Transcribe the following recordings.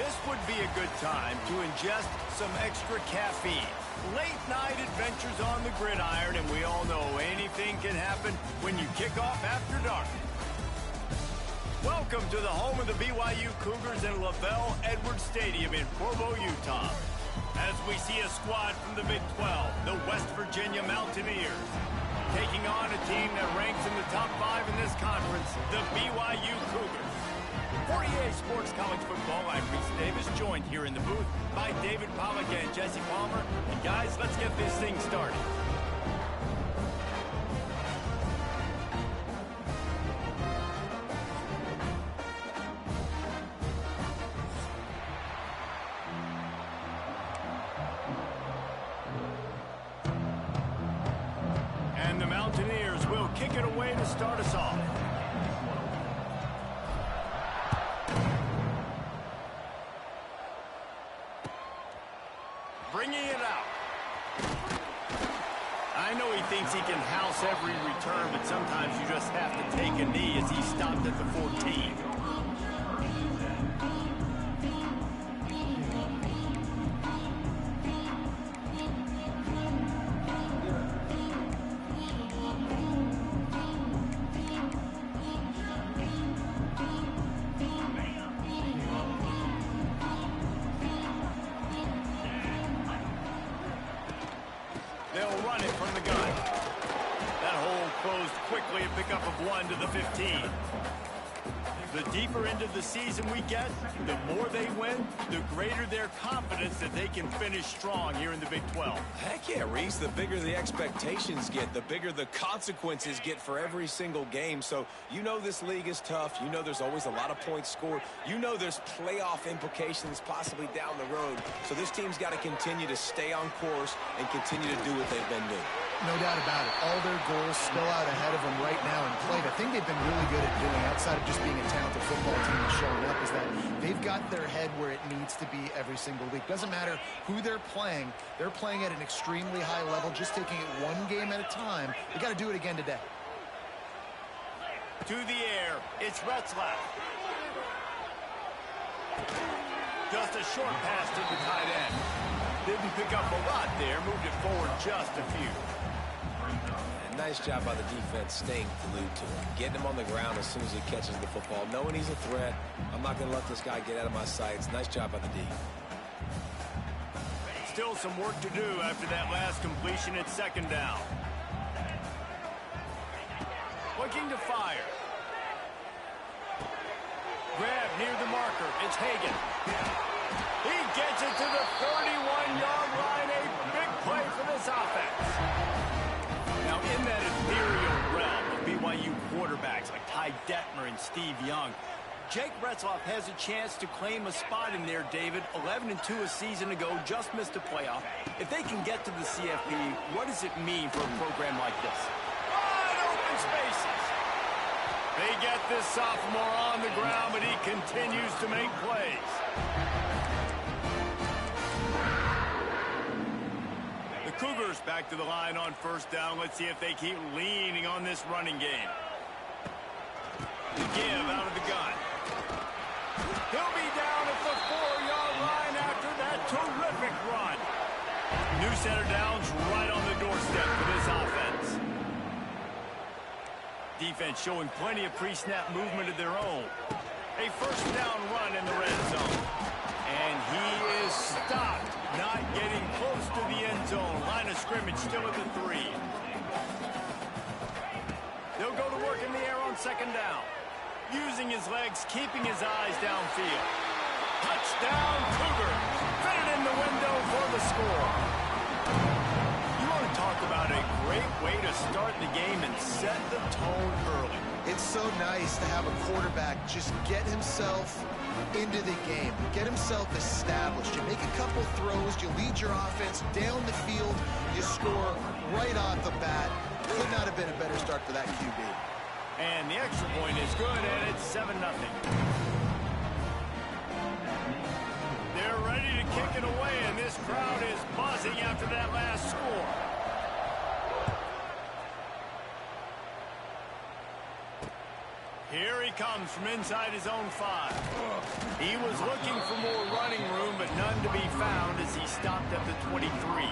This would be a good time to ingest some extra caffeine. Late night adventures on the gridiron, and we all know anything can happen when you kick off after dark. Welcome to the home of the BYU Cougars in LaVell Edwards Stadium in Provo, Utah. As we see a squad from the Big 12, the West Virginia Mountaineers, taking on a team that ranks in the top 5 in this conference, the BYU Cougars. For EA Sports College Football, I'm Reese Davis, joined here in the booth by David Pollack and Jesse Palmer. And guys, let's get this thing started. And the Mountaineers will kick it away to start us off. Bringing it out. I know he thinks he can house every return, but sometimes you just have to take a knee as he stopped at the 14. They'll run it from the gun. That hole closed quickly, a pickup of 1 to the 15. The deeper into the season we get, the more they win, the greater their confidence that they can finish strong here in the Big 12. Heck yeah, Reese. The bigger the expectations get, the bigger the consequences get for every single game. So you know this league is tough. You know there's always a lot of points scored. You know there's playoff implications possibly down the road. So this team's got to continue to stay on course and continue to do what they've been doing. No doubt about it. All their goals still out ahead of them right now in play. The thing they've been really good at doing, outside of just being a talented football team and showing up, is that they've got their head where it needs to be every single week. Doesn't matter who they're playing at an extremely high level, just taking it one game at a time. They got to do it again today. To the air, it's Retzlaff. Just a short pass to the tight end. Didn't pick up a lot there, moved it forward just a few. And nice job by the defense staying glued to him, getting him on the ground as soon as he catches the football, knowing he's a threat. I'm not going to let this guy get out of my sights. Nice job by the D. Still some work to do after that last completion at second down. Looking to fire. Grab near the marker. It's Hagan. He gets it to the 31-yard line. A big play for this offense. Now, in that ethereal realm of BYU quarterbacks like Ty Detmer and Steve Young, Jake Retzlaff has a chance to claim a spot in there, David. 11-2 a season ago, just missed a playoff. If they can get to the CFP, what does it mean for a program like this? Wide open spaces. They get this sophomore on the ground, but he continues to make plays. The Cougars back to the line on first down. Let's see if they keep leaning on this running game. The give out of the gun. He'll be down at the 4-yard line after that terrific run. New center downs right on the doorstep for this offense. Defense showing plenty of pre-snap movement of their own. A first down run in the red zone. And he is stopped, not getting close to the end zone. Line of scrimmage still at the 3. They'll go to work in the air on second down. Using his legs, keeping his eyes downfield. Touchdown, Cougars. Fit it in the window for the score. You want to talk about a great way to start the game and set the tone early. It's so nice to have a quarterback just get himself into the game, get himself established. You make a couple throws, you lead your offense down the field, you score right off the bat. Could not have been a better start for that QB. And the extra point is good, and it's 7-0. They're ready to kick it away, and this crowd is buzzing after that last score. Here he comes from inside his own 5. He was looking for more running room, but none to be found as he stopped at the 23.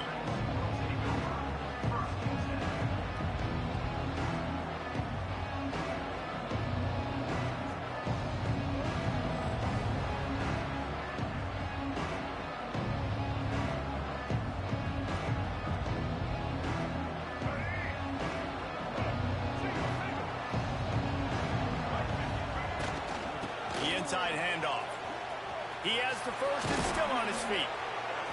Inside handoff. He has the first and still on his feet.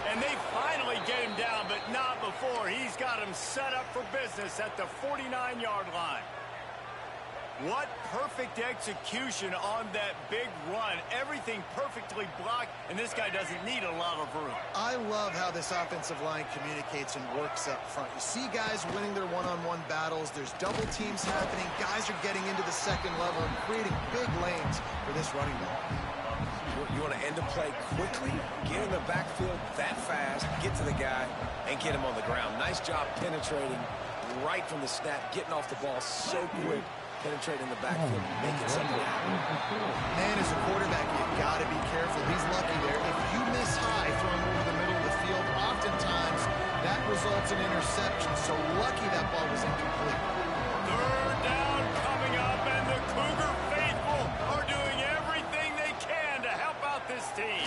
And they finally get him down, but not before. He's got him set up for business at the 49-yard line. What perfect execution on that big run. Everything perfectly blocked, and this guy doesn't need a lot of room. I love how this offensive line communicates and works up front. You see guys winning their one-on-one battles. There's double teams happening. Guys are getting into the second level and creating big lanes for this running back. You want to end a play quickly, get in the backfield that fast, get to the guy, and get him on the ground. Nice job penetrating right from the snap, getting off the ball so quick. Penetrating the backfield, making something happen. Man, as a quarterback, you've got to be careful. He's lucky there. If you miss high throwing over the middle of the field, oftentimes that results in interception. So lucky that ball was incomplete. Third down coming up, and the Cougar faithful are doing everything they can to help out this team.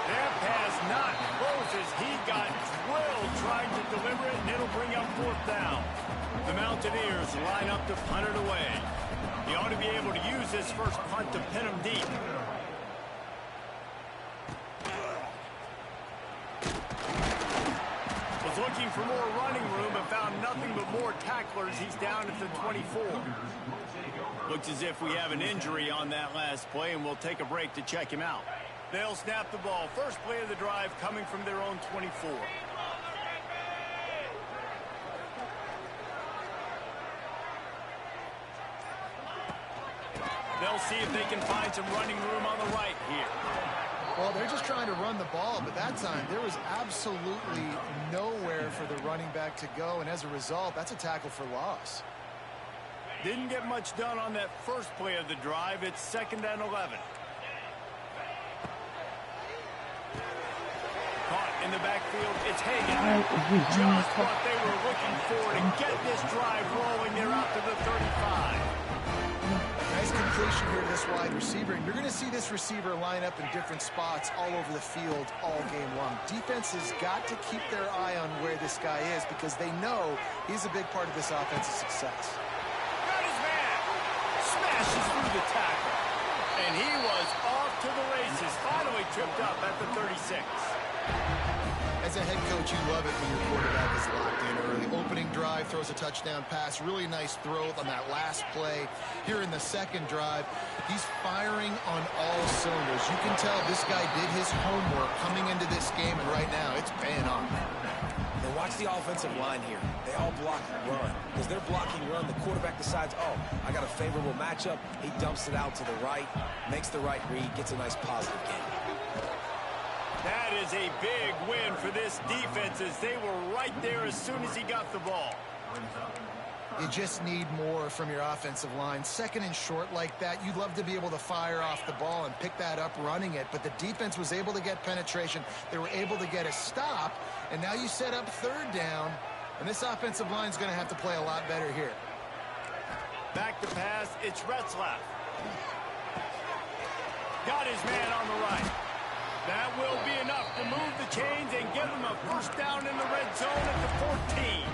Their pass not close as he got drilled trying to deliver it, and it'll bring up 4th down. The Mountaineers line up to punt it away. He ought to be able to use this first punt to pin him deep. Was looking for more running room but found nothing but more tacklers. He's down at the 24. Looks as if we have an injury on that last play, and we'll take a break to check him out. They'll snap the ball. First play of the drive coming from their own 24. They'll see if they can find some running room on the right here. Well, they're just trying to run the ball, but that time there was absolutely nowhere for the running back to go, and as a result, that's a tackle for loss. Didn't get much done on that first play of the drive. It's 2nd and 11. Caught in the backfield, it's Hagan. Just what they were looking for to get this drive rolling. They're out to the 35. Nice completion here to this wide receiver, and you're going to see this receiver line up in different spots all over the field all game long. Defense has got to keep their eye on where this guy is because they know he's a big part of this offense's success. Got his man. Smashes through the tackle. And he was off to the races. Finally tripped up at the 36. As a head coach, you love it when your quarterback is locked in early. Opening drive, throws a touchdown pass. Really nice throw on that last play. Here in the second drive, he's firing on all cylinders. You can tell this guy did his homework coming into this game, and right now it's paying off. And watch the offensive line here. They all block run. Because they're blocking run, the quarterback decides, oh, I got a favorable matchup. He dumps it out to the right, makes the right read, gets a nice positive game. That is a big win for this defense as they were right there as soon as he got the ball. You just need more from your offensive line. Second and short like that, you'd love to be able to fire off the ball and pick that up running it, but the defense was able to get penetration. They were able to get a stop, and now you set up 3rd down, and this offensive line is going to have to play a lot better here. Back to pass, it's Retzlaff. Got his man on the right. That will be enough to move the chains and give them a first down in the red zone at the 14.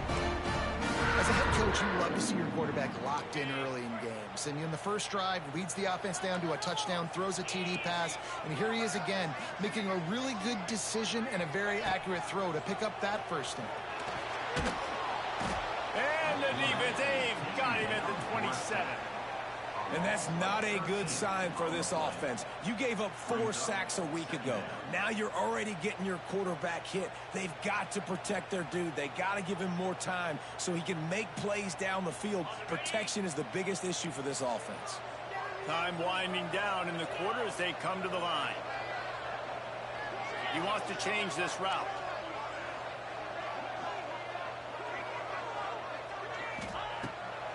As a head coach, you love to see your quarterback locked in early in games. And in the first drive, leads the offense down to a touchdown, throws a TD pass, and here he is again, making a really good decision and a very accurate throw to pick up that first down. And the defense, they've got him at the 27. And that's not a good sign for this offense. You gave up 4 sacks a week ago. Now you're already getting your quarterback hit. They've got to protect their dude. They got to give him more time so he can make plays down the field. Protection is the biggest issue for this offense. Time winding down in the quarter as they come to the line. He wants to change this route.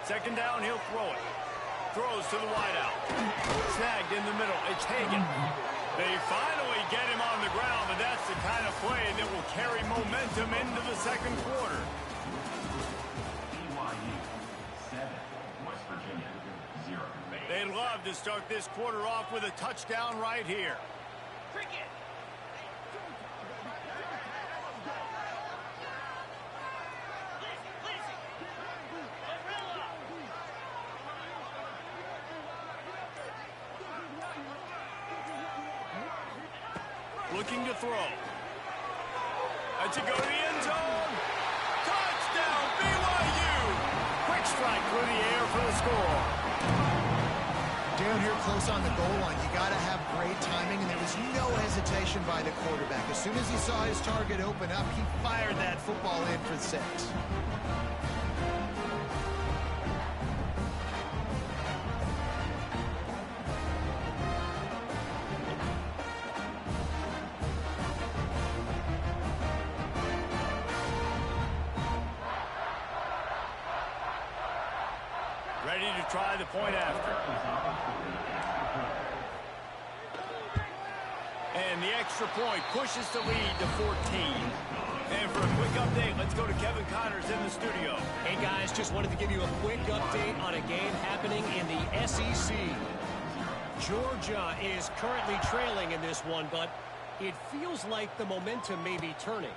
Second down, he'll throw it. throws to the wideout. Snagged in the middle. It's Hagan. They finally get him on the ground, but that's the kind of play that will carry momentum into the second quarter. BYU 7, West Virginia 0. They'd love to start this quarter off with a touchdown right here. Cricket. Looking to throw. That's a go to the end zone. Touchdown, BYU! Quick strike through the air for the score. Down here close on the goal line, you got to have great timing, and there was no hesitation by the quarterback. As soon as he saw his target open up, he fired that football in for 6. Ready to try the point after. And the extra point pushes the lead to 14. And for a quick update, let's go to Kevin Connors in the studio. Hey guys, just wanted to give you a quick update on a game happening in the SEC. Georgia is currently trailing in this one, but it feels like the momentum may be turning.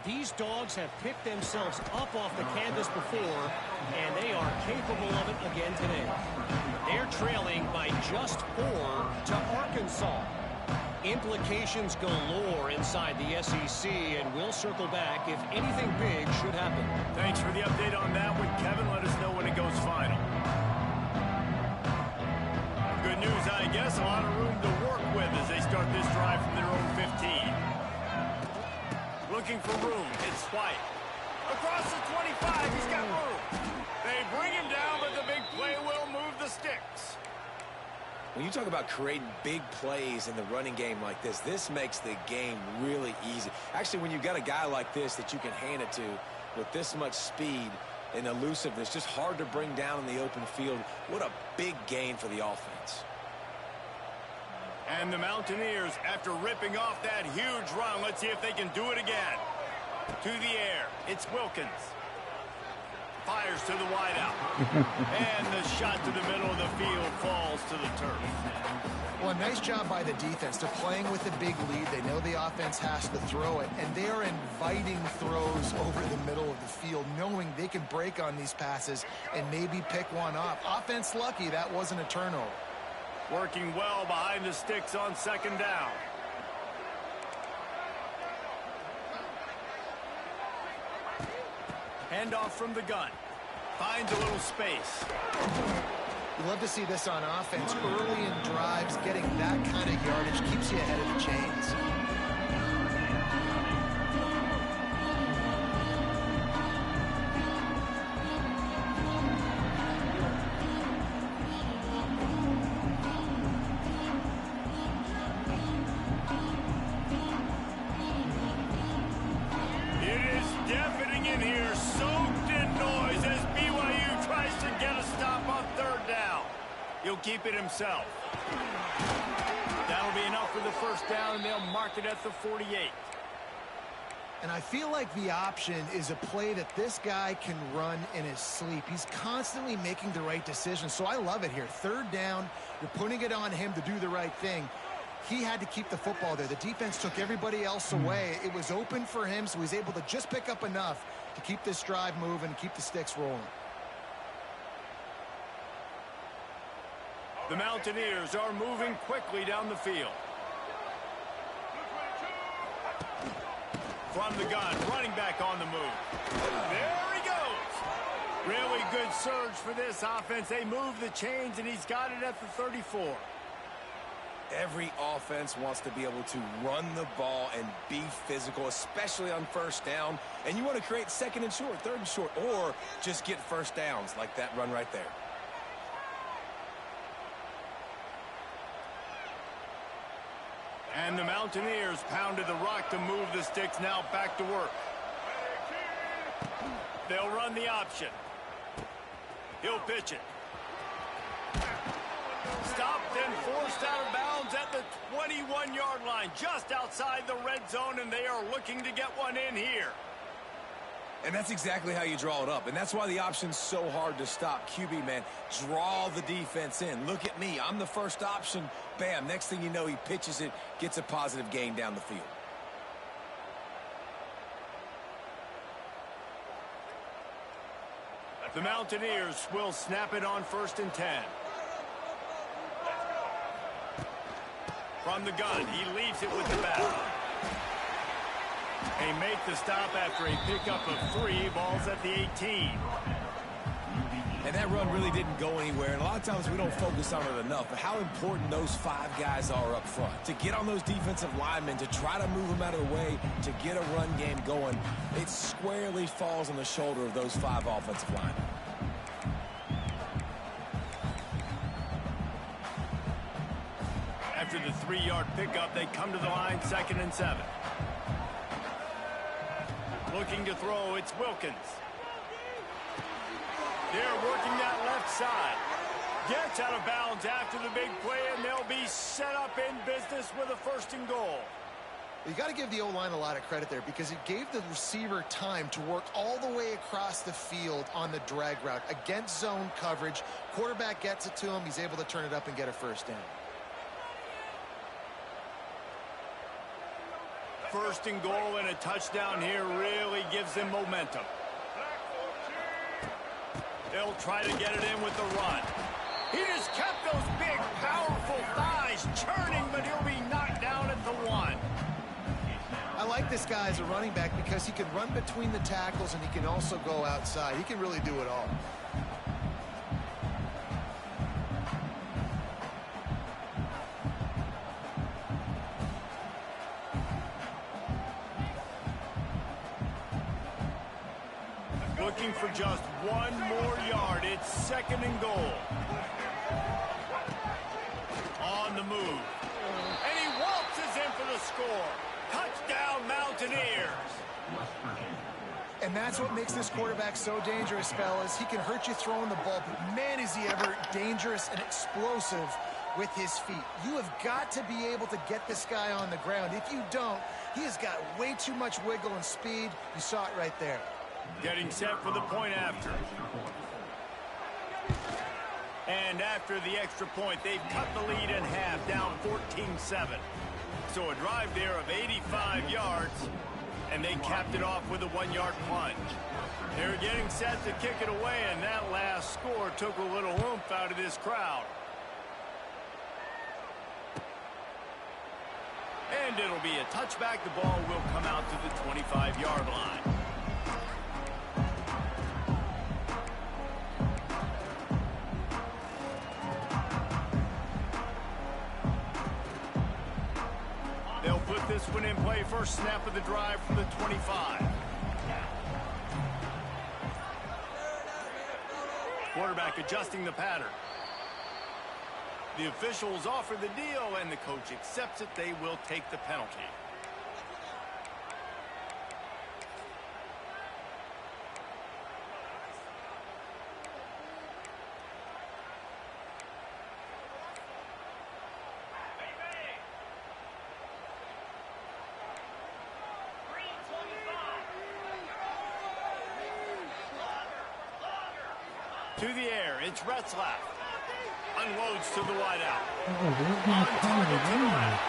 These dogs have picked themselves up off the canvas before, and they are capable of it again today. They're trailing by just 4 to Arkansas. Implications galore inside the SEC, and we'll circle back if anything big should happen. Thanks for the update on that one, Kevin. Let us know when it goes final. Good news, I guess. A lot of room to work with as they start this drive from their own 15. Looking for room. It's White. Across the 25. He's got room. They bring him down, but the big play will move the sticks. When you talk about creating big plays in the running game like this makes the game really easy. Actually, when you've got a guy like this that you can hand it to with this much speed and elusiveness, just hard to bring down in the open field, what a big gain for the offense. And the Mountaineers, after ripping off that huge run, let's see if they can do it again. To the air, it's Wilkins. Fires to the wideout. And the shot to the middle of the field falls to the turf. Well, a nice job by the defense. They're playing with a big lead. They know the offense has to throw it, and they are inviting throws over the middle of the field, knowing they can break on these passes and maybe pick one off. Offense lucky that wasn't a turnover. Working well behind the sticks on second down. Handoff from the gun. Finds a little space. You love to see this on offense. Early in drives, getting that kind of yardage keeps you ahead of the chains. Keep it himself. That'll be enough for the first down, and they'll mark it at the 48. And I feel like the option is a play that this guy can run in his sleep. He's constantly making the right decision, so I love it here. Third down, you're putting it on him to do the right thing. He had to keep the football there. The defense took everybody else away. It was open for him, so he's able to just pick up enough to keep this drive moving and keep the sticks rolling. The Mountaineers are moving quickly down the field. From the gun, running back on the move. There he goes. Really good surge for this offense. They move the chains, and he's got it at the 34. Every offense wants to be able to run the ball and be physical, especially on first down. And you want to create second and short, third and short, or just get first downs like that run right there. And the Mountaineers pounded the rock to move the sticks. Now back to work. They'll run the option. He'll pitch it. Stopped and forced out of bounds at the 21-yard line, just outside the red zone, and they are looking to get one in here. And that's exactly how you draw it up. And that's why the option's so hard to stop. QB, man, draw the defense in. Look at me. I'm the first option. Bam. Next thing you know, he pitches it, gets a positive gain down the field. The Mountaineers will snap it on 1st and 10. From the gun, he leaves it with the bat. They make the stop after a pickup of 3 balls at the 18. And that run really didn't go anywhere. And a lot of times we don't focus on it enough. But how important those 5 guys are up front. To get on those defensive linemen, to try to move them out of the way, to get a run game going, it squarely falls on the shoulder of those 5 offensive linemen. After the 3-yard pickup, they come to the line, 2nd and 7. Looking to throw, it's Wilkins. They're working that left side. Gets out of bounds after the big play, and they'll be set up in business with a 1st and goal. You got to give the O-line a lot of credit there because it gave the receiver time to work all the way across the field on the drag route against zone coverage. Quarterback gets it to him. He's able to turn it up and get a 1st down. 1st and goal and a touchdown here really gives them momentum. They'll try to get it in with the run. He just kept those big, powerful thighs churning, but he'll be knocked down at the 1. I like this guy as a running back because he can run between the tackles and he can also go outside. He can really do it all. Looking for just 1 more yard. It's 2nd and goal. On the move. And he waltzes in for the score. Touchdown, Mountaineers. And that's what makes this quarterback so dangerous, fellas. He can hurt you throwing the ball, but man, is he ever dangerous and explosive with his feet. You have got to be able to get this guy on the ground. If you don't, he has got way too much wiggle and speed. You saw it right there. Getting set for the point after. And after the extra point, they've cut the lead in half, down 14-7. So a drive there of 85 yards, and they capped it off with a 1-yard plunge. They're getting set to kick it away, and that last score took a little oomph out of this crowd. And it'll be a touchback. The ball will come out to the 25-yard line. They'll put this one in play. First snap of the drive for the 25. Quarterback adjusting the pattern. The officials offer the deal, and the coach accepts it. They will take the penalty. To the air, it's Retzlaff. Unloads to the wideout. On target to the left.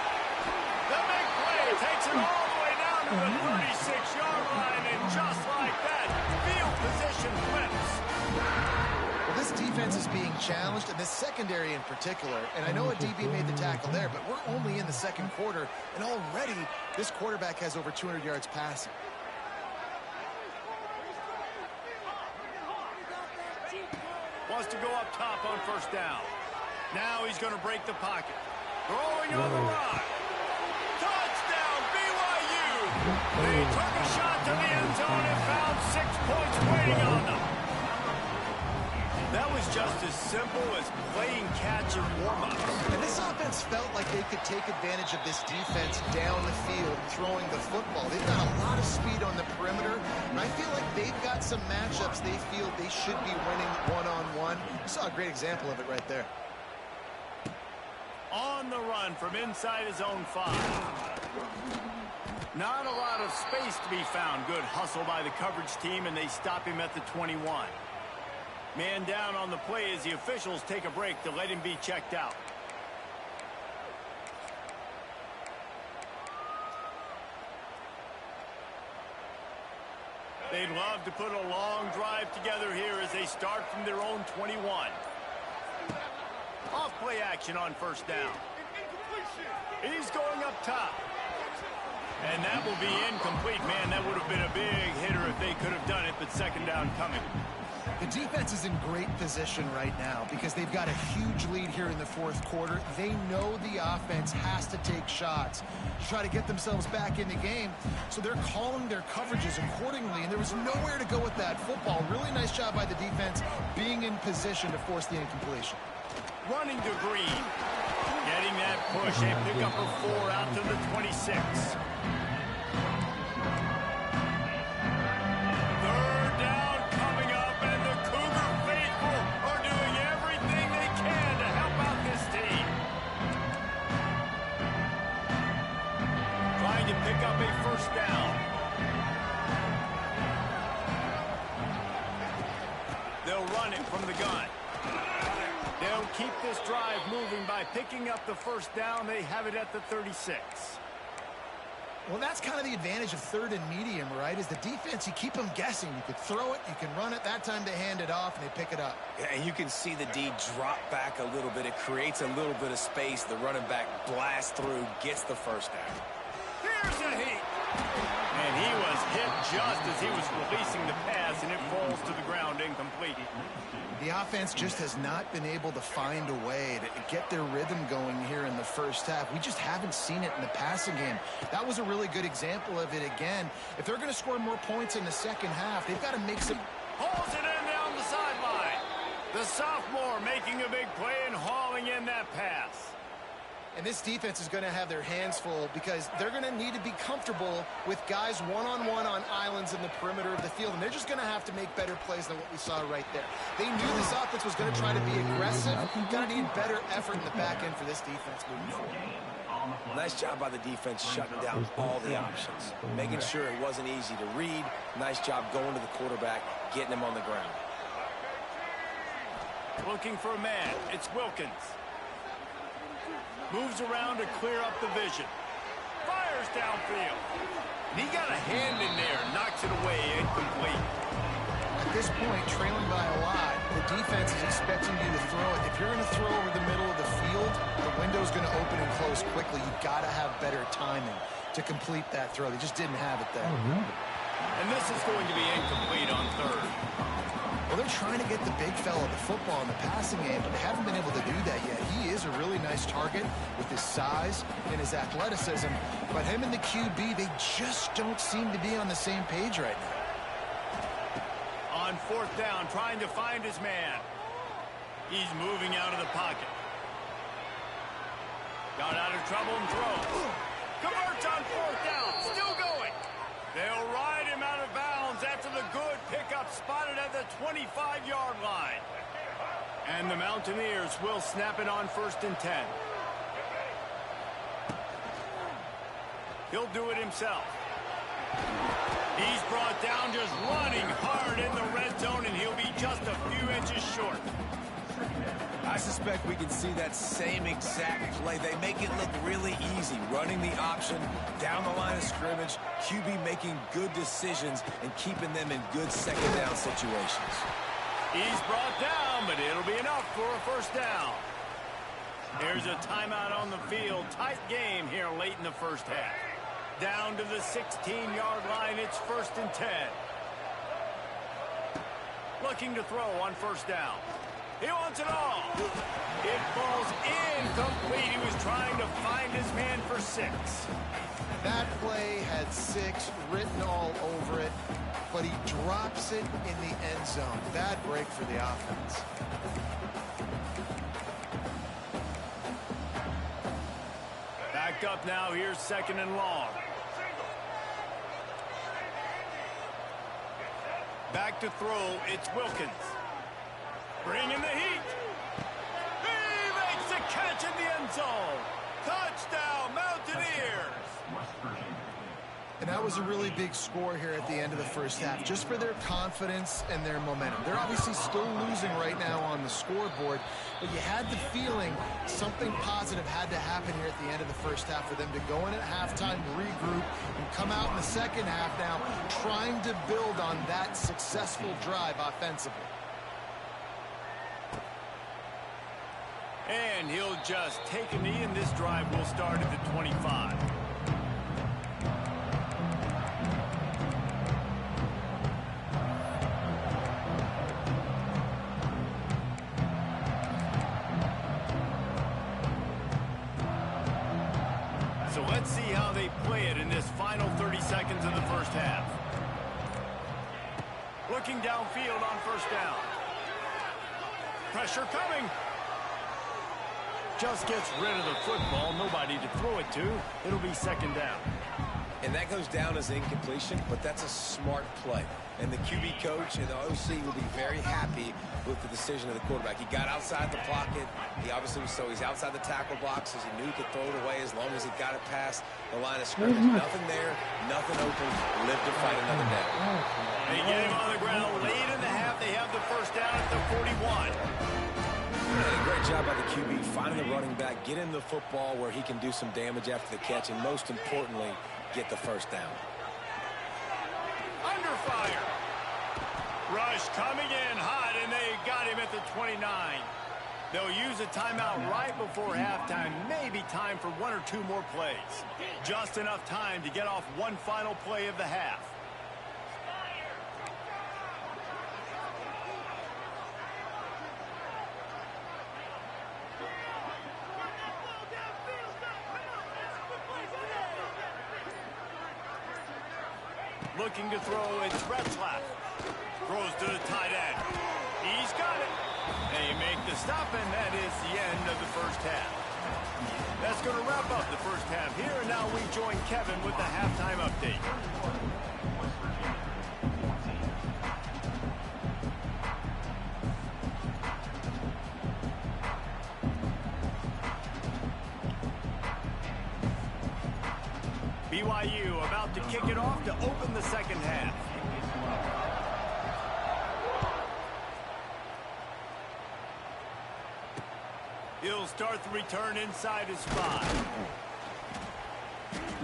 The big play takes it all the way down to the 36-yard line, and just like that, field position flips. Well, this defense is being challenged, and this secondary in particular. And I know a DB made the tackle there, but we're only in the 2nd quarter, and already this quarterback has over 200 yards passing. Wants to go up top on 1st down. Now he's going to break the pocket. Throwing on the run. Touchdown, BYU! They took a shot to the end zone and found 6 points waiting on them. That was just as simple as playing catch and warm-ups. And this offense felt like they could take advantage of this defense down the field throwing the football. They've got a lot of speed on the perimeter, and I feel like they've got some matchups they feel they should be winning one-on-one. You saw a great example of it right there. On the run from inside his own 5. Not a lot of space to be found. Good hustle by the coverage team, and they stop him at the 21. Man down on the play as the officials take a break to let him be checked out. They'd love to put a long drive together here as they start from their own 21. Off play action on first down. He's going up top. And that will be incomplete. Man, that would have been a big hitter if they could have done it, but second down coming. The defense is in great position right now because they've got a huge lead here in the fourth quarter. They know the offense has to take shots to try to get themselves back in the game. So they're calling their coverages accordingly, and there was nowhere to go with that football. Really nice job by the defense being in position to force the incompletion. Running to Green. Getting that push. A pickup of 4 out to the 26. Third down coming up, and the Cougar faithful are doing everything they can to help out this team. Trying to pick up a first down. They'll run it from the gun. They'll keep this drive moving by picking up the first down. They have it at the 36. Well, that's kind of the advantage of third and medium, right? Is the defense, you keep them guessing. You could throw it, you can run it. That time they hand it off and they pick it up. Yeah, and you can see the D drop back a little bit. It creates a little bit of space. The running back blasts through, gets the first down. Here's a heat. And he was hit just as he was releasing the pass, and it falls to the ground incomplete. The offense just has not been able to find a way to get their rhythm going here in the first half. We just haven't seen it in the passing game. That was a really good example of it again. If they're going to score more points in the second half, they've got to make some... Hauls it in down the sideline. The sophomore making a big play and hauling in that pass. And this defense is going to have their hands full because they're going to need to be comfortable with guys one-on-one on islands in the perimeter of the field. And they're just going to have to make better plays than what we saw right there. They knew this offense was going to try to be aggressive. Going to need better effort in the back end for this defense moving forward. Nice job by the defense shutting down all the options. Making sure it wasn't easy to read. Nice job going to the quarterback, getting him on the ground. Looking for a man. It's Wilkins. Moves around to clear up the vision. Fires downfield. And he got a hand in there. Knocks it away. Incomplete. At this point, trailing by a lot, the defense is expecting you to throw it. If you're going to throw over the middle of the field, the window's going to open and close quickly. You've got to have better timing to complete that throw. They just didn't have it there. And this is going to be incomplete on third. Well, they're trying to get the big fella the football in the passing game, but they haven't been able to do that yet. He is a really nice target with his size and his athleticism, but him and the QB, they just don't seem to be on the same page right now. On fourth down, trying to find his man. He's moving out of the pocket. Got out of trouble and throws. Converts on fourth down. Still going. They'll ride him out of bounds after the good pickup spotted at the 25-yard line. And the Mountaineers will snap it on 1st and 10. He'll do it himself. He's brought down just running hard in the red zone, and he'll be just a few inches short. I suspect we can see that same exact play. They make it look really easy, running the option down the line of scrimmage, QB making good decisions and keeping them in good second down situations. He's brought down, but it'll be enough for a first down. Here's a timeout on the field. Tight game here late in the first half. Down to the 16-yard line, it's 1st and 10. Looking to throw on first down. He wants it all. It falls incomplete. He was trying to find his man for 6. That play had 6 written all over it, but he drops it in the end zone. Bad break for the offense. Backed up now. Here's 2nd and long. Back to throw. It's Wilkins. Bringing the heat. He makes the catch in the end zone. Touchdown, Mountaineers. West Virginia. And that was a really big score here at the end of the first half, just for their confidence and their momentum. They're obviously still losing right now on the scoreboard, but you had the feeling something positive had to happen here at the end of the first half for them to go in at halftime, regroup, and come out in the second half now trying to build on that successful drive offensively. And he'll just take a knee, and this drive will start at the 25. So let's see how they play it in this final 30 seconds of the first half. Looking downfield on first down. Pressure coming. Just gets rid of the football. Nobody to throw it to. It'll be second down. And that goes down as incompletion, but that's a smart play. And the QB coach and the OC will be very happy with the decision of the quarterback. He got outside the pocket. He obviously was he's outside the tackle boxes. He knew he could throw it away as long as he got it past the line of scrimmage. Nothing there, nothing open. Live to fight another down. They get him on the ground late in the half. They have the first down at the 41. A great job by the QB finding the running back, get him the football where he can do some damage after the catch, and most importantly, get the first down. Under fire. Rush coming in hot, and they got him at the 29. They'll use a timeout right before halftime. Maybe time for one or two more plays. Just enough time to get off one final play of the half. Looking to throw, it's Retzlaff. Throws to the tight end. He's got it. They make the stop, and that is the end of the first half. That's going to wrap up the first half here, and now we join Kevin with the halftime update. BYU about to kick it off to open the second half. He'll start the return inside his 5.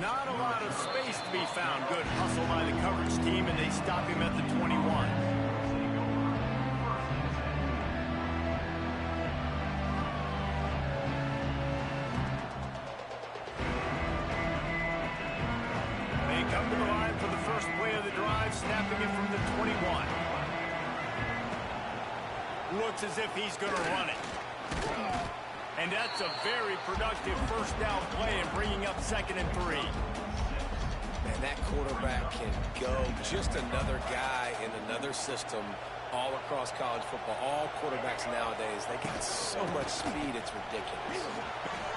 Not a lot of space to be found. Good hustle by the coverage team, and they stop him at the 21. Come to the line for the first play of the drive, snapping it from the 21. Looks as if he's going to run it. And that's a very productive first down play and bringing up 2nd and 3. And that quarterback can go. Just another guy in another system all across college football. All quarterbacks nowadays, they got so much speed, it's ridiculous.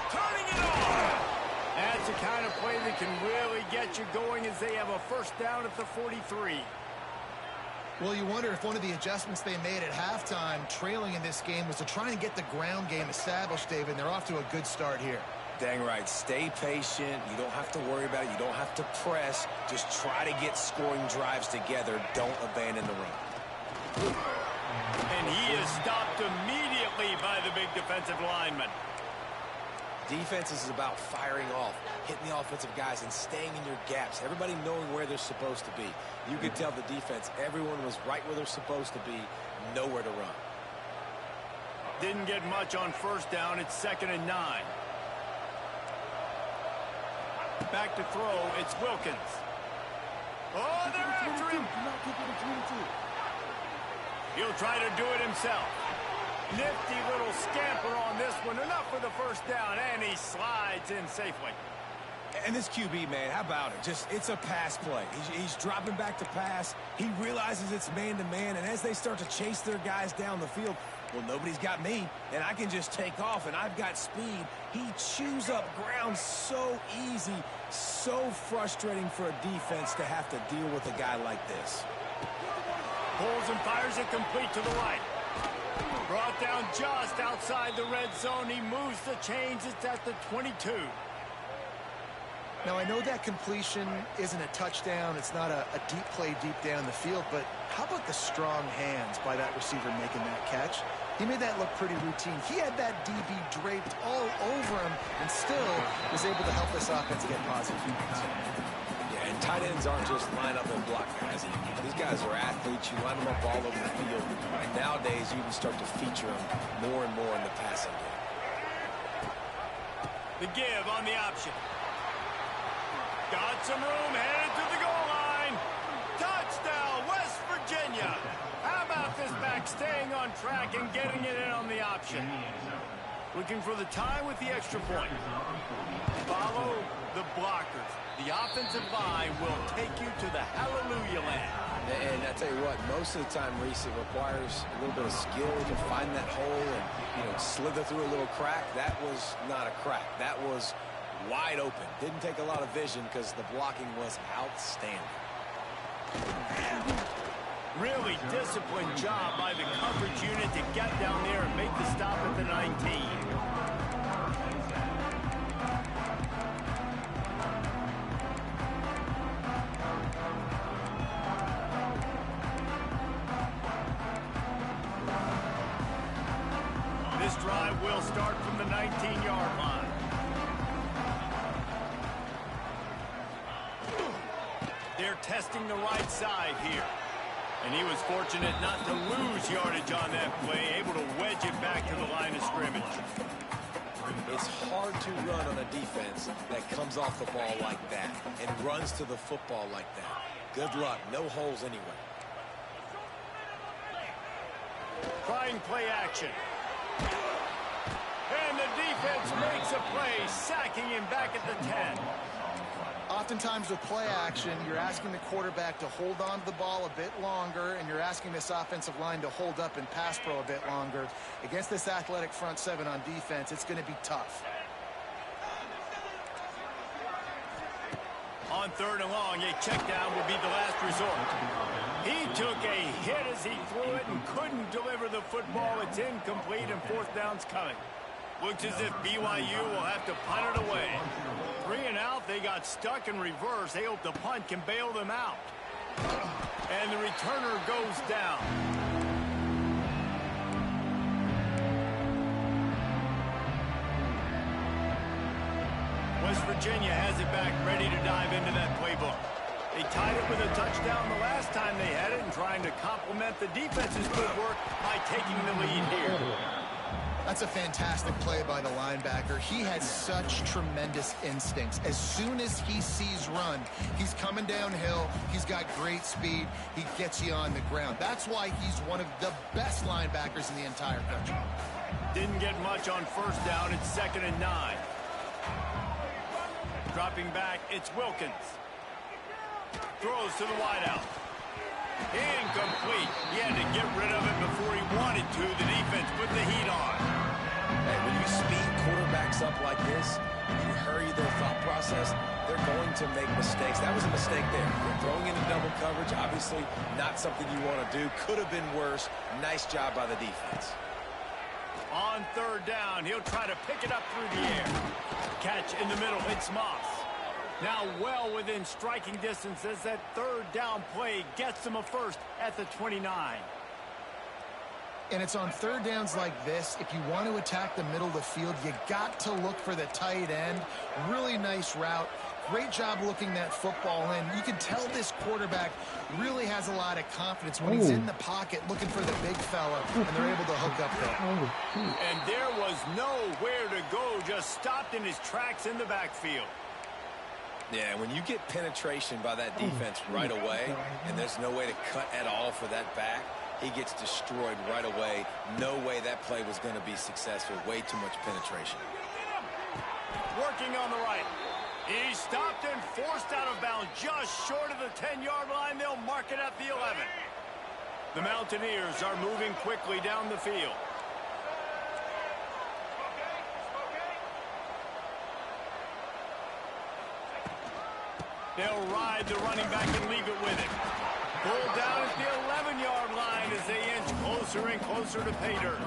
Turning it on! That's the kind of play that can really get you going as they have a first down at the 43. Well, you wonder if one of the adjustments they made at halftime, trailing in this game, was to try and get the ground game established, David, and they're off to a good start here. Dang right. Stay patient. You don't have to worry about it. You don't have to press. Just try to get scoring drives together. Don't abandon the run. And he is stopped immediately by the big defensive lineman. Defense is about firing off, hitting the offensive guys, and staying in your gaps. Everybody knowing where they're supposed to be. You could tell the defense, everyone was right where they're supposed to be, nowhere to run. Didn't get much on first down. It's 2nd and 9. Back to throw. It's Wilkins. Oh, they're after him. He'll try to do it himself. Nifty little scamper on this one. Enough for the first down, and he slides in safely. And this QB, man, how about it? It's a pass play. He's dropping back to pass. He realizes it's man-to-man, and as they start to chase their guys down the field, well, nobody's got me, and I can just take off, and I've got speed. He chews up ground so easy, so frustrating for a defense to have to deal with a guy like this. Pulls and fires it complete to the right. Brought down just outside the red zone. He moves the chains. It's at the 22. Now, I know that completion isn't a touchdown. It's not a deep play deep down the field, but how about the strong hands by that receiver making that catch? He made that look pretty routine. He had that DB draped all over him and still was able to help this offense get positive yards. Yeah, and tight ends aren't just line up and block guys anymore. These guys are athletes. You line them up all over the field. And nowadays, you can start to feature them more and more in the passing game. The give on the option. Got some room, headed to the goal line. Touchdown, West Virginia. How about this back staying on track and getting it in on the option? Looking for the tie with the extra point. Follow the blockers. The offensive line will take you to the hallelujah land. And I tell you what, most of the time, Reese, it requires a little bit of skill to find that hole and, slither through a little crack. That was not a crack. That was wide open. Didn't take a lot of vision because the blocking was outstanding. Really disciplined job by the coverage unit to get down there and make the stop at the 19. This drive will start from the 19-yard line. They're testing the right side here. And he was fortunate not to lose yardage on that play, able to wedge it back to the line of scrimmage. It's hard to run on a defense that comes off the ball like that and runs to the football like that. Good luck. No holes anywhere. Trying play action. And the defense makes a play, sacking him back at the 10. Oftentimes with play action, you're asking the quarterback to hold on to the ball a bit longer, and you're asking this offensive line to hold up and pass pro a bit longer. Against this athletic front seven on defense, it's going to be tough. On third and long, a check down will be the last resort. He took a hit as he threw it and couldn't deliver the football. It's incomplete and fourth down's coming. Looks as if BYU will have to punt it away. 3 and out, they got stuck in reverse. They hope the punt can bail them out. And the returner goes down. West Virginia has it back, ready to dive into that playbook. They tied it with a touchdown the last time they had it and trying to complement the defense's good work by taking the lead here. That's a fantastic play by the linebacker. He has such tremendous instincts. As soon as he sees run, he's coming downhill. He's got great speed. He gets you on the ground. That's why he's one of the best linebackers in the entire country. Didn't get much on first down. It's 2nd and 9. Dropping back, it's Wilkins. Throws to the wideout. Incomplete. He had to get rid of it before he wanted to. The defense put the heat on. Hey, when you speed quarterbacks up like this, you hurry their thought process, they're going to make mistakes. That was a mistake there. They're throwing into double coverage, obviously not something you want to do. Could have been worse. Nice job by the defense. On third down, he'll try to pick it up through the air. Catch in the middle, it's Moss. Now well within striking distance as that third down play gets them a first at the 29. And it's on third downs like this, if you want to attack the middle of the field, you got to look for the tight end. Really nice route. Great job looking that football in. You can tell this quarterback really has a lot of confidence when he's in the pocket looking for the big fella, and they're able to hook up there. And there was nowhere to go, just stopped in his tracks in the backfield. Yeah, when you get penetration by that defense right away, and there's no way to cut at all for that back, he gets destroyed right away. No way that play was going to be successful. Way too much penetration. Working on the right. He's stopped and forced out of bounds just short of the 10-yard line. They'll mark it at the 11. The Mountaineers are moving quickly down the field. They'll ride the running back and leave it with him. Pulled down at the 11-yard line as they inch closer and closer to pay dirt.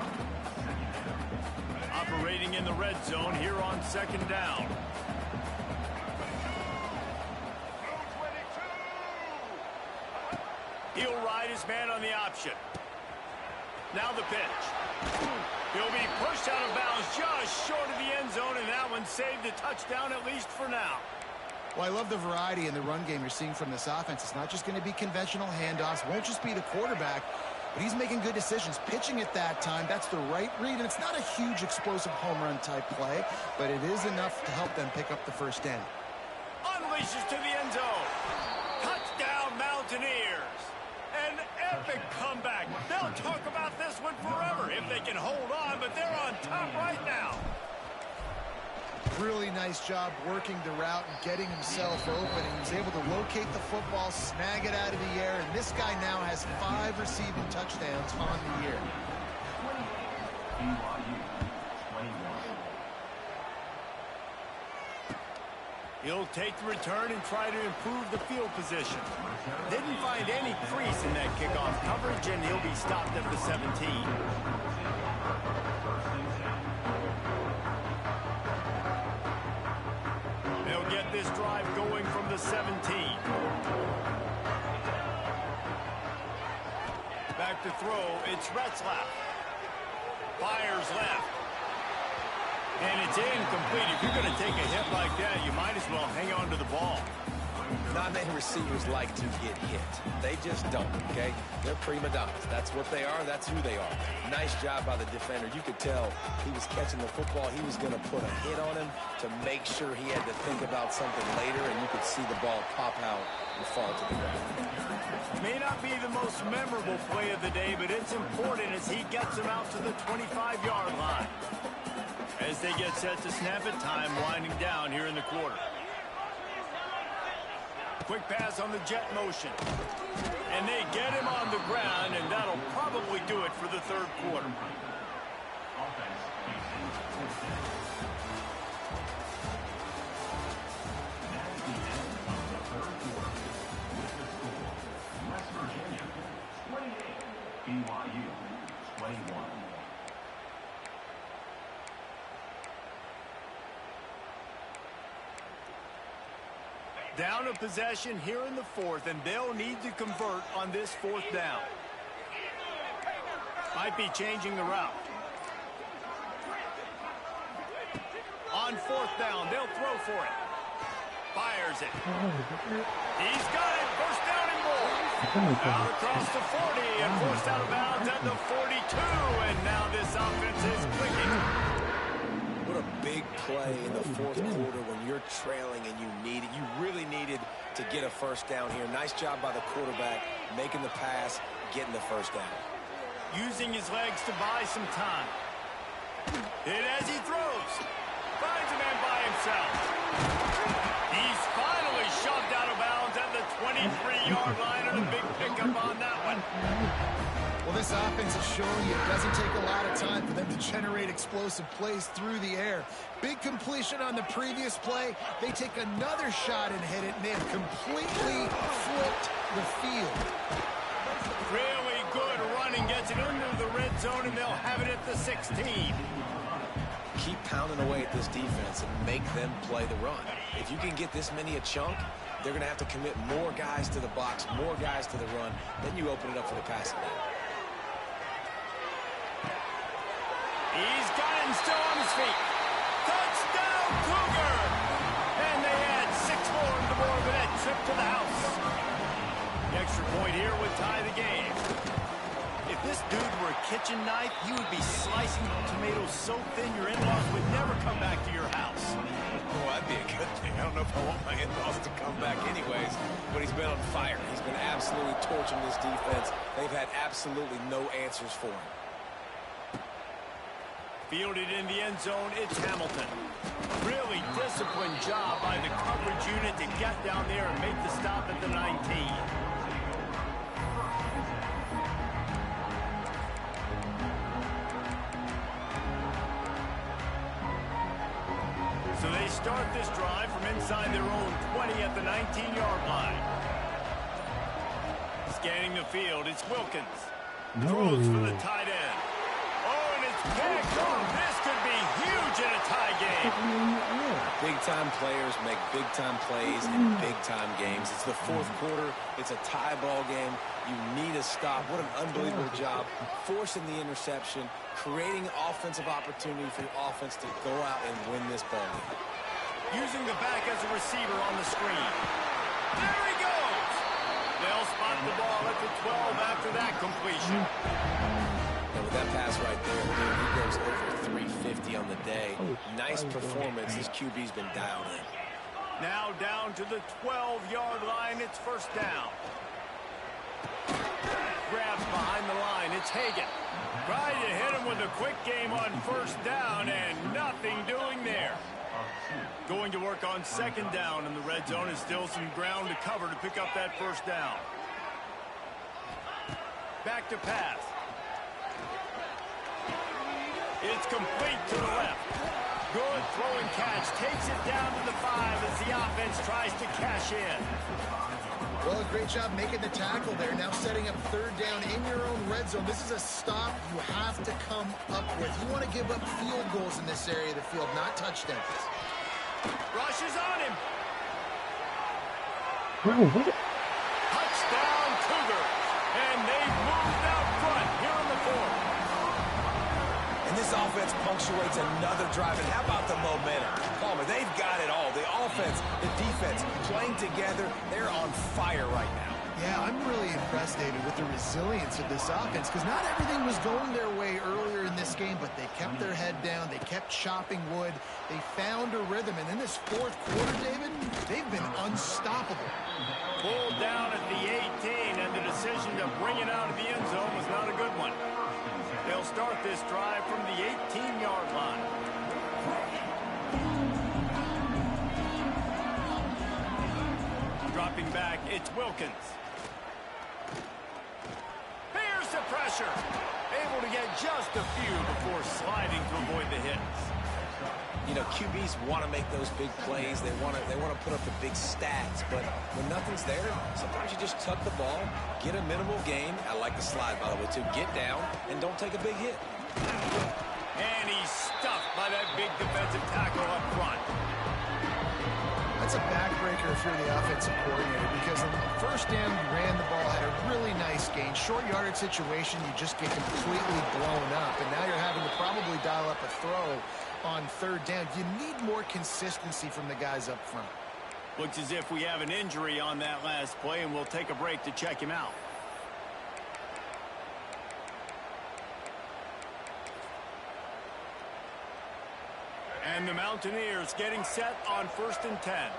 Operating in the red zone here on second down. He'll ride his man on the option. Now the pitch. He'll be pushed out of bounds just short of the end zone, and that one saved a touchdown at least for now. Well, I love the variety in the run game you're seeing from this offense. It's not just going to be conventional handoffs. Won't just be the quarterback, but he's making good decisions. Pitching at that time, that's the right read, and it's not a huge explosive home run type play, but it is enough to help them pick up the first down. Unleashes to the end zone. Touchdown, Mountaineers. An epic comeback. They'll talk about this one forever if they can hold on, but they're on top right now. Really nice job working the route and getting himself open. He was able to locate the football, snag it out of the air, and this guy now has 5 receiving touchdowns on the year. BYU 21. He'll take the return and try to improve the field position. Didn't find any crease in that kickoff coverage, and he'll be stopped at the 17. They'll get this drive going from the 17. Back to throw, it's Retzlaff. Fires left. And it's incomplete. If you're going to take a hit like that, you might as well hang on to the ball. Not many receivers like to get hit. They just don't, okay? They're prima donnas. That's what they are. That's who they are. Nice job by the defender. You could tell he was catching the football. He was going to put a hit on him to make sure he had to think about something later, and you could see the ball pop out and fall to the ground. May not be the most memorable play of the day, but it's important as he gets him out to the 25-yard line. As they get set to snap it, time winding down here in the quarter. Quick pass on the jet motion. And they get him on the ground, and that'll probably do it for the third quarter. Offense facing fourth down. That's the end of the third quarter. With the score, West Virginia 28, BYU 21. Down a possession here in the fourth, and they'll need to convert on this fourth down. Might be changing the route. On fourth down, they'll throw for it. Fires it. He's got it. First down and more. Out across the 40 and forced out of bounds at the 42. And now this offense is clicking. What a big play in the fourth quarter when you're trailing and you really needed to get a first down here. Nice job by the quarterback, making the pass, getting the first down. Using his legs to buy some time. And as he throws, finds a man by himself. He's finally shoved out of bounds at the 23-yard line, and a big pickup on that one. Well, this offense is showing you it doesn't take a lot of time for them to generate explosive plays through the air. Big completion on the previous play. They take another shot and hit it, and they have completely flipped the field. Really good running, gets it under the red zone, and they'll have it at the 16. Keep pounding away at this defense and make them play the run. If you can get this many a chunk, they're going to have to commit more guys to the box, more guys to the run. Then you open it up for the passing game. He's got him still on his feet. Touchdown, Cougar! And they add 6 more to the board with that trip to the house. The extra point here would tie the game. If this dude were a kitchen knife, he would be slicing tomatoes so thin your in-laws would never come back to your house. Well, that'd be a good thing. I don't know if I want my in-laws to come back anyways, but he's been on fire. He's been absolutely torching this defense. They've had absolutely no answers for him. Fielded in the end zone, it's Hamilton. Really disciplined job by the coverage unit to get down there and make the stop at the 19. So they start this drive from inside their own 20 at the 19-yard line. Scanning the field, it's Wilkins. Throws for the tight end. Oh, and it's picked off. This could be huge in a tie game. Big-time players make big-time plays in big-time games. It's the fourth quarter. It's a tie ball game. You need a stop. What an unbelievable job forcing the interception, creating offensive opportunity for your offense to go out and win this ball game. Using the back as a receiver on the screen. There he goes. They'll spot the ball at the 12 after that completion. And with that pass right there, dude, he goes over 350 on the day. Nice performance. This QB's been dialed in. Now down to the 12-yard line. It's first down. Grabs behind the line. It's Hagan. Trying to hit him with a quick game on first down, and nothing doing there. Going to work on second down, and the red zone is still some ground to cover to pick up that first down. Back to pass. It's complete to the left. Good throwing catch. Takes it down to the 5 as the offense tries to cash in. Well, great job making the tackle there. Now setting up third down in your own red zone. This is a stop you have to come up with. You want to give up field goals in this area of the field, not touchdowns. Rushes on him. Touchdown Cougars. And they've moved out front here in the fourth. And this offense punctuates another drive. And how about the momentum? Palmer, they've got it all. The offense, the defense, playing together. They're on fire right now. Yeah, I'm really impressed, David, with the resilience of this offense, because not everything was going their way earlier in this game, but they kept their head down. They kept chopping wood. They found a rhythm. And in this fourth quarter, David, they've been unstoppable. Pulled down at the 18, and the decision to bring it out of the end zone was not a good one. They'll start this drive from the 18-yard line. Dropping back, it's Wilkins. Here's the pressure. Able to get just a few before sliding to avoid the hits. You know, QBs want to make those big plays. They want to put up the big stats. But when nothing's there, sometimes you just tuck the ball, get a minimal gain. I like the slide, by the way, too. Get down and don't take a big hit. And he's stuffed by that big defensive tackle up front. That's a backbreaker if you're the offensive coordinator, because in the first down, you ran the ball, had a really nice gain. Short yardage situation, you just get completely blown up. And now you're having to probably dial up a throw on third down. You need more consistency from the guys up front. Looks as if we have an injury on that last play, and we'll take a break to check him out. And the Mountaineers getting set on 1st and 10.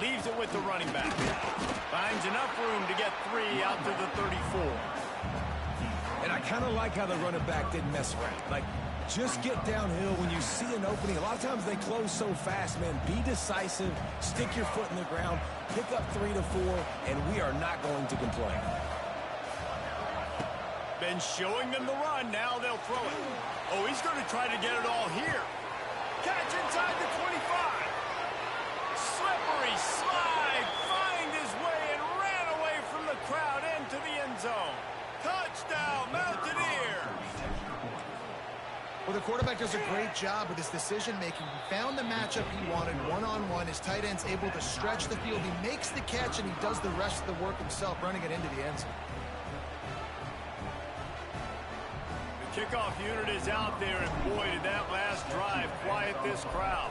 Leaves it with the running back. Finds enough room to get 3 out to the 34. And I kind of like how the running back didn't mess around. Like, just get downhill when you see an opening. A lot of times they close so fast, man. Be decisive, stick your foot in the ground, pick up 3 to 4, and we are not going to complain. Been showing them the run. Now they'll throw it. Oh, he's going to try to get it all here. Catch inside the 25. Slippery slide. Find his way and ran away from the crowd into the end zone. Touchdown, Mountaineers. Well, the quarterback does a great job with his decision-making. He found the matchup he wanted, one-on-one. His tight end's able to stretch the field. He makes the catch, and he does the rest of the work himself, running it into the end zone. The kickoff unit is out there, and boy, did that last drive quiet this crowd.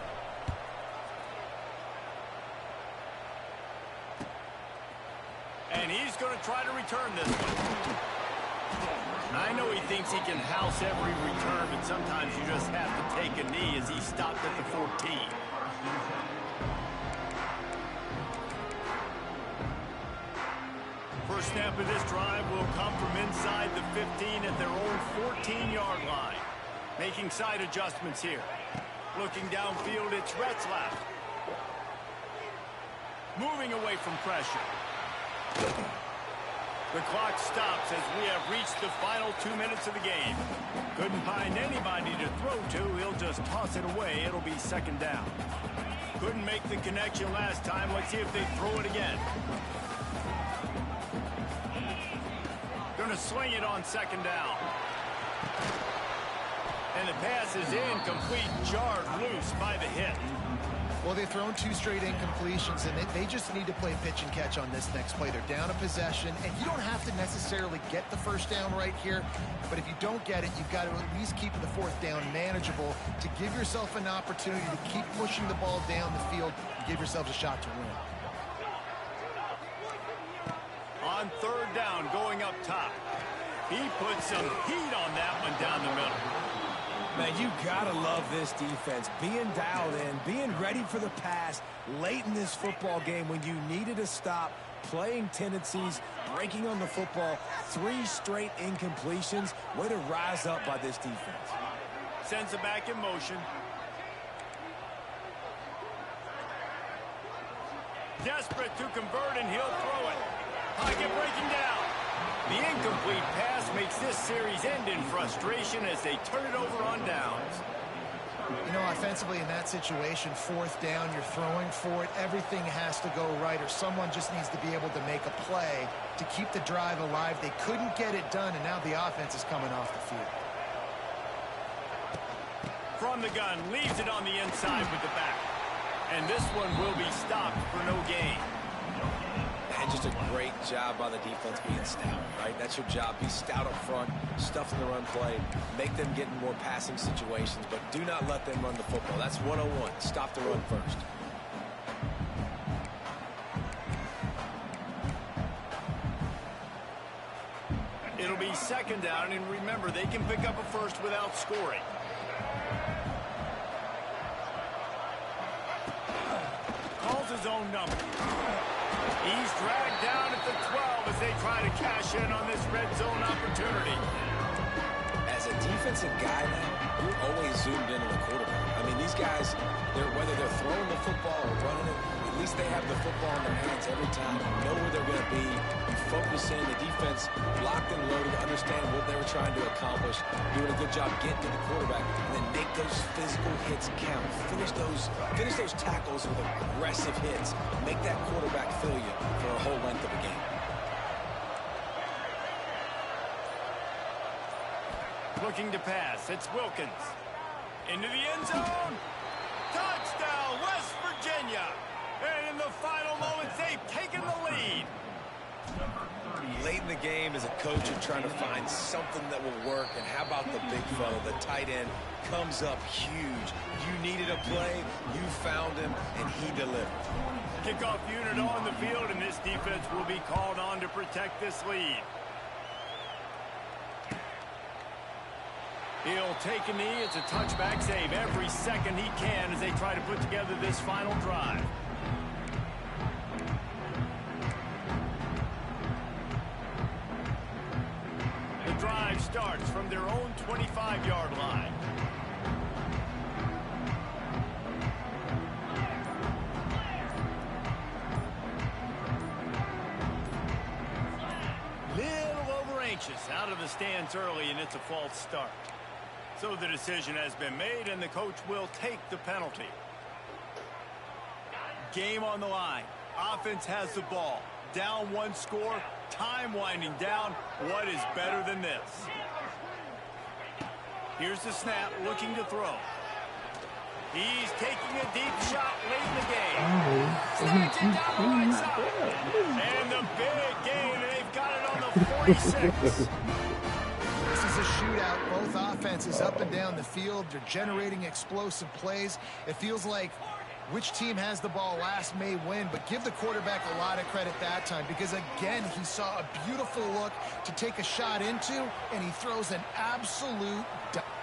And he's going to try to return this one. I know he thinks he can house every return, but sometimes you just have to take a knee as he stopped at the 14. First snap of this drive will come from inside the 15 at their own 14-yard line. Making side adjustments here. Looking downfield, it's Retzlaff. Moving away from pressure. The clock stops as we have reached the final 2 minutes of the game. Couldn't find anybody to throw to. He'll just toss it away. It'll be second down. Couldn't make the connection last time. Let's see if they throw it again. Going to swing it on second down. And the pass is incomplete, jarred loose by the hit. Well, they've thrown 2 straight incompletions, and they just need to play pitch and catch on this next play. They're down a possession, and you don't have to necessarily get the first down right here, but if you don't get it, you've got to at least keep the fourth down manageable to give yourself an opportunity to keep pushing the ball down the field and give yourselves a shot to win. On third down, going up top. He put some heat on that one down the middle. Man, you gotta love this defense. Being dialed in, being ready for the pass late in this football game when you needed a stop, playing tendencies, breaking on the football, 3 straight incompletions. Way to rise up by this defense. Sends it back in motion. Desperate to convert, and he'll throw it. Pocket breaking down. The incomplete pass makes this series end in frustration as they turn it over on downs. You know, offensively in that situation, fourth down, you're throwing for it. Everything has to go right, or someone just needs to be able to make a play to keep the drive alive. They couldn't get it done, and now the offense is coming off the field. From the gun, leaves it on the inside with the back. And this one will be stopped for no gain. And just a great job by the defense being stout, right? That's your job. Be stout up front, stuff in the run play, make them get in more passing situations, but do not let them run the football. That's 101. Stop the run first. It'll be second down, and remember, they can pick up a first without scoring. Calls his own number. He's dragged down at the 12 as they try to cash in on this red zone opportunity. As a defensive guy now, you're always zoomed into the quarterback. I mean, these guys, whether they're throwing the football or running it, at least they have the football in their hands every time. You know where they're going to be. You focus in. The defense locked and loaded, understand what they were trying to accomplish, doing a good job getting to the quarterback, and then make those physical hits count. Finish those tackles with aggressive hits. Make that quarterback feel you for a whole length of a game. Looking to pass. It's Wilkins. Into the end zone. Touchdown, West Virginia. And in the final moments, they've taken the lead. Late in the game, as a coach, you're trying to find something that will work. And how about the big fella, the tight end, comes up huge. You needed a play, you found him, and he delivered. Kickoff unit on the field, and this defense will be called on to protect this lead. He'll take a knee. It's a touchback save every second he can as they try to put together this final drive. The drive starts from their own 25-yard line. Little over anxious out of the stands early, and it's a false start. So the decision has been made, and the coach will take the penalty. Game on the line. Offense has the ball. Down 1 score. Time winding down. What is better than this? Here's the snap, looking to throw. He's taking a deep shot late in the game. Snags it down the right side. And the big gain, and they've got it on the 46. This is a shootout. Both offenses up and down the field. They're generating explosive plays. It feels like which team has the ball last may win, but give the quarterback a lot of credit that time because, again, he saw a beautiful look to take a shot into, and he throws an absolute...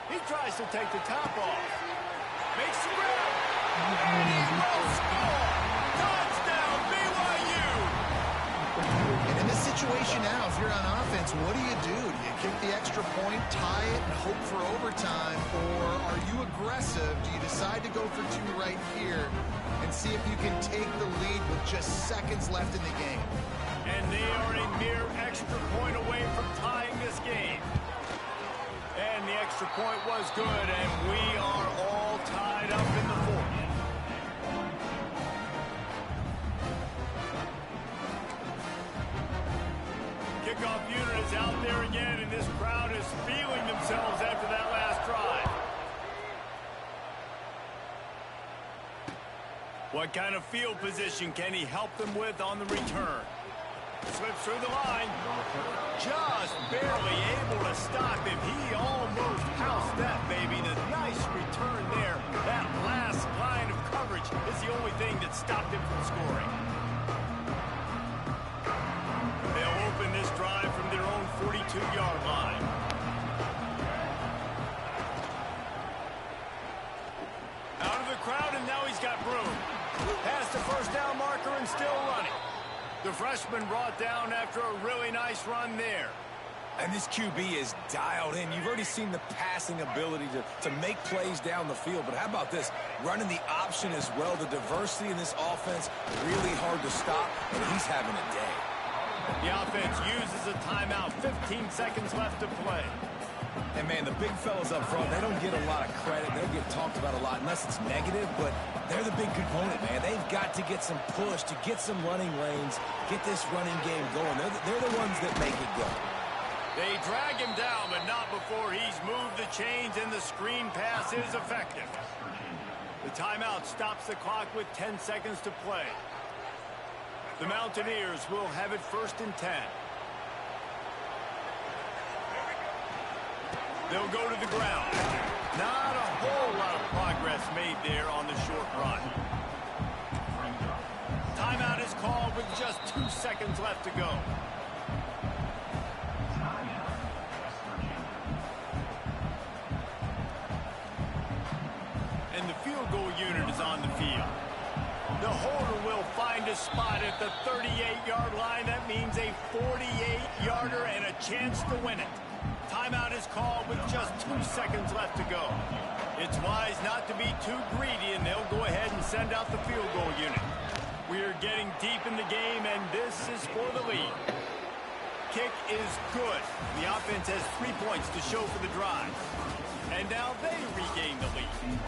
He tries to take the top off. Makes the grab. And he will score. Touchdown, BYU. And in this situation now, if you're on offense, what do? Do you kick the extra point, tie it, and hope for overtime? Or are you aggressive? Do you decide to go for 2 right here and see if you can take the lead with just seconds left in the game? And they are a mere extra point away from tying this game. And the extra point was good, and we are all tied up in the fourth. Kickoff unit is out there again, and this crowd is feeling themselves after that last drive. What kind of field position can he help them with on the return? Slips through the line. Just barely able to stop him. He almost housed that, baby. The nice return there. That last line of coverage is the only thing that stopped him from scoring. They'll open this drive from their own 42-yard line. Out of the crowd, and now he's got room. Past the first down marker and still running. The freshman brought down after a really nice run there. And this QB is dialed in. You've already seen the passing ability to make plays down the field. But how about this? Running the option as well. The diversity in this offense, really hard to stop, and he's having a day. The offense uses a timeout. 15 seconds left to play. And, man, the big fellas up front, they don't get a lot of credit. They don't get talked about a lot unless it's negative, but they're the big component, man. They've got to get some push, to get some running lanes, get this running game going. They're the ones that make it go. They drag him down, but not before he's moved the chains, and the screen pass is effective. The timeout stops the clock with 10 seconds to play. The Mountaineers will have it 1st and 10. They'll go to the ground. Not a whole lot of progress made there on the short run. Timeout is called with just 2 seconds left to go. And the field goal unit is on the field. The holder will find a spot at the 38-yard line. That means a 48-yarder and a chance to win it. Timeout is called with just 2 seconds left to go. It's wise not to be too greedy, and they'll go ahead and send out the field goal unit. We are getting deep in the game, and this is for the lead. Kick is good. The offense has 3 points to show for the drive. And now they regain the lead.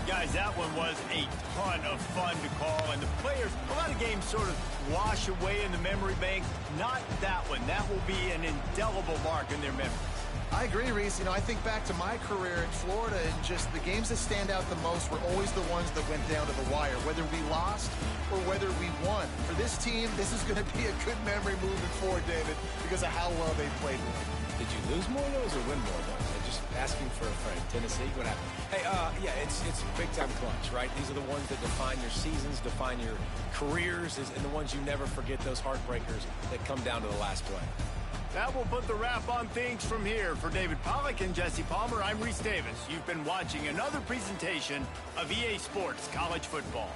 Guys, that one was a ton of fun to call, and the players, a lot of games sort of wash away in the memory bank. Not that one. That will be an indelible mark in their memory. I agree, Reese. You know, I think back to my career in Florida, and just the games that stand out the most were always the ones that went down to the wire, whether we lost or whether we won. For this team, this is going to be a good memory moving forward, David, because of how well they played with it. Did you lose more of those or win more of those? I'm just asking for a friend. Tennessee, what happened? Hey, yeah, it's big-time clutch, right? These are the ones that define your seasons, define your careers, and the ones you never forget, those heartbreakers that come down to the last play. That will put the wrap on things from here. For David Pollack and Jesse Palmer, I'm Reese Davis. You've been watching another presentation of EA Sports College Football.